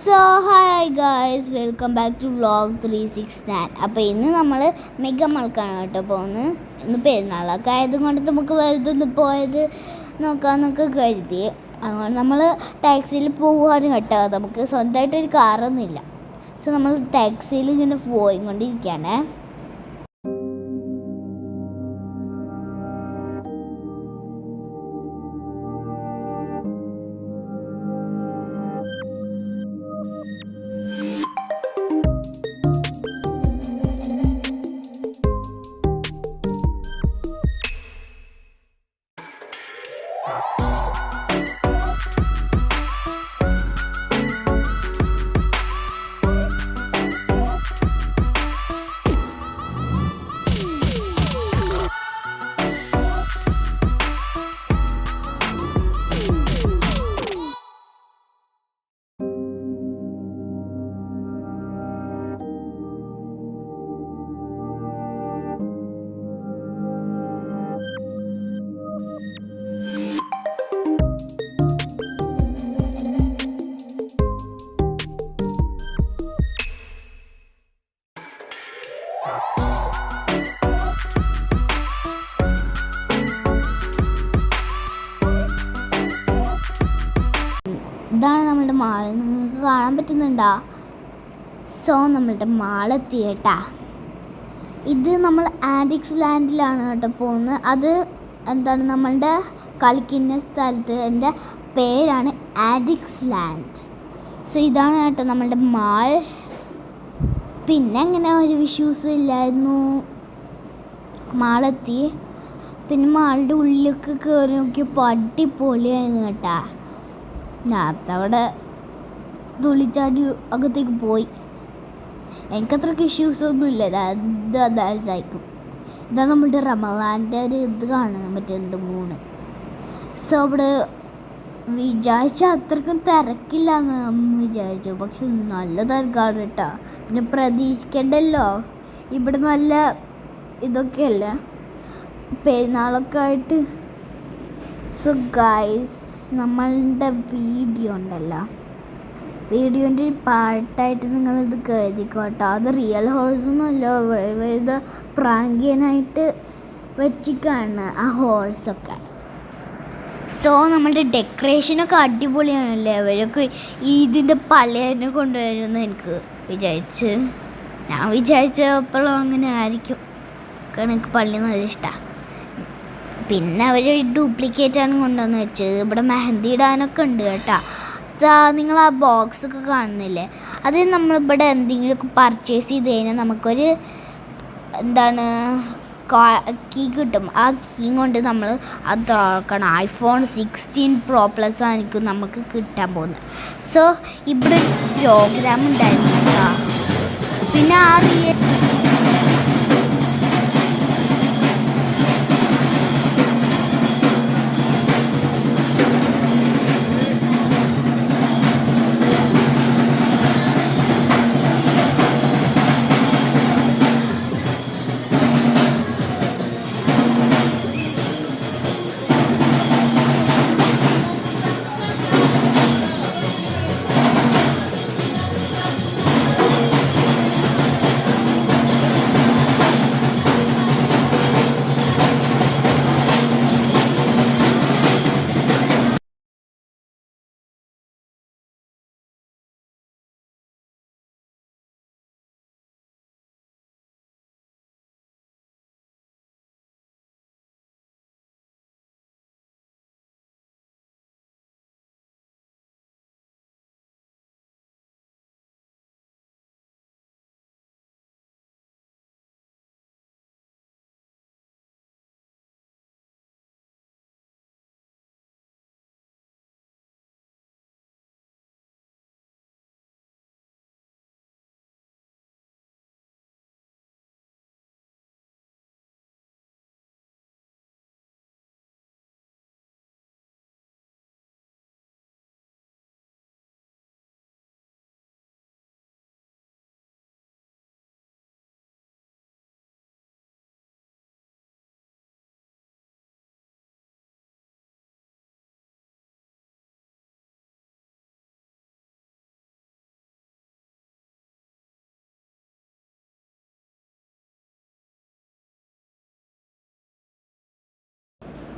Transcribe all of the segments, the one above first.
So hi guys, welcome back to vlog 369. അപ്പോൾ ഇന്ന് നമ്മൾ മെഗാമാൾക്കാണ് കേട്ടോ പോകുന്നത്. ഇന്ന് പെരുന്നാളൊക്കെ ആയതുകൊണ്ട് നമുക്ക് വെറുതെ പോയത് നോക്കാമെന്നൊക്കെ കരുതി. അതുകൊണ്ട് നമ്മൾ ടാക്സിയിൽ പോവുകയാണ് കേട്ടോ. നമുക്ക് സ്വന്തമായിട്ടൊരു കാറൊന്നുമില്ല. സോ നമ്മൾ ടാക്സിയിൽ ഇങ്ങനെ പോയിക്കൊണ്ടിരിക്കുകയാണ്. ഇതാണ് നമ്മളുടെ മാൾ. നിങ്ങൾക്ക് കാണാൻ പറ്റുന്നുണ്ടോ? സോ നമ്മളുടെ മാളെത്തി കേട്ടാ. ഇത് നമ്മൾ ആൻറ്റിക്സ് ലാൻഡിലാണ് കേട്ടോ പോകുന്നത്. അത് എന്താണ്, നമ്മളുടെ കളിക്കുന്ന സ്ഥലത്ത് എൻ്റെ പേരാണ് ആൻറ്റിക്സ് ലാൻഡ്. സോ ഇതാണ് കേട്ടോ നമ്മളുടെ മാൾ. പിന്നെ അങ്ങനെ ഒരു വിഷ്യൂസും ഇല്ലായിരുന്നു. മാളെത്തി. പിന്നെ മാളുടെ ഉള്ളിലൊക്കെ കയറി നോക്കിയപ്പോൾ അടിപൊളിയായിരുന്നു കേട്ടാ. ഞാനവിടെ തുള്ളിച്ചാടി അകത്തേക്ക് പോയി. എനിക്കത്രയ്ക്ക് ഇഷ്യൂസൊന്നും ഇല്ല. അതായിരിക്കും. ഇതാ നമ്മളുടെ റമളാൻ്റെ ഒരു ഇത് കാണാൻ പറ്റുന്നുണ്ട്, 3. സോ അവിടെ വിചാരിച്ച അത്രയ്ക്കും തിരക്കില്ല എന്ന് വിചാരിച്ചു. പക്ഷെ നല്ല തിരക്കാണ് കേട്ടോ. പിന്നെ പ്രതീക്ഷിക്കണ്ടല്ലോ, ഇവിടെ നല്ല ഇതൊക്കെയല്ല പെരുന്നാളൊക്കെ ആയിട്ട്. സോ ഗൈസ്, നമ്മളുടെ വീഡിയോ ഉണ്ടല്ലോ, വീഡിയോൻ്റെ ഒരു പാർട്ടായിട്ട് നിങ്ങളിത് കരുതിക്കോട്ടോ. അത് റിയൽ ഹോഴ്സൊന്നുമല്ല, ഇത് പ്രാങ്ക് ചെയ്യാനായിട്ട് വെച്ചിക്കാണ് ആ ഹോഴ്സൊക്കെ. സോ നമ്മളുടെ ഡെക്കറേഷനൊക്കെ അടിപൊളിയാണല്ലേ. അവരൊക്കെ ഇതിൻ്റെ പള്ളിയെ കൊണ്ടുവരുമെന്ന് എനിക്ക് ഞാൻ വിചാരിച്ചപ്പോഴും അങ്ങനെ ആയിരിക്കും. കാരണം എനിക്ക് പള്ളി നല്ല ഇഷ്ടമാണ്. പിന്നെ അവർ ഡ്യൂപ്ലിക്കേറ്റാണ് കൊണ്ടുവന്ന് വെച്ചത്. ഇവിടെ മെഹന്തി ഇടാനൊക്കെ ഉണ്ട് കേട്ടോ. നിങ്ങൾ ആ ബോക്സൊക്കെ കാണുന്നില്ലേ, അത് നമ്മളിവിടെ എന്തെങ്കിലുമൊക്കെ പർച്ചേസ് ചെയ്ത് കഴിഞ്ഞാൽ നമുക്കൊരു എന്താണ് കീ കിട്ടും. ആ കീ കൊണ്ട് നമ്മൾ അത് തുറക്കണം. iPhone 16 Pro Plus ആയിരിക്കും നമുക്ക് കിട്ടാൻ പോകുന്നത്. സോ ഇവിടെ പ്രോഗ്രാം ഉണ്ടായിരുന്നു കേട്ടോ. പിന്നെ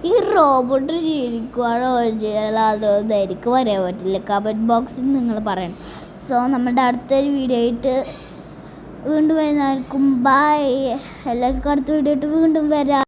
ഈ റോബോട്ട് ശരിക്കുവാണോ ഒറിജിനൽ അതൊന്നും എനിക്ക് പറയാൻ പറ്റില്ല. കമൻറ്റ് ബോക്സിൽ നിങ്ങൾ പറയണം. സോ നമ്മുടെ അടുത്തൊരു വീഡിയോ ആയിട്ട് വീണ്ടും വരുന്നവർക്കും ബൈ. എല്ലാവർക്കും അടുത്ത വീഡിയോ ആയിട്ട് വീണ്ടും വരാം.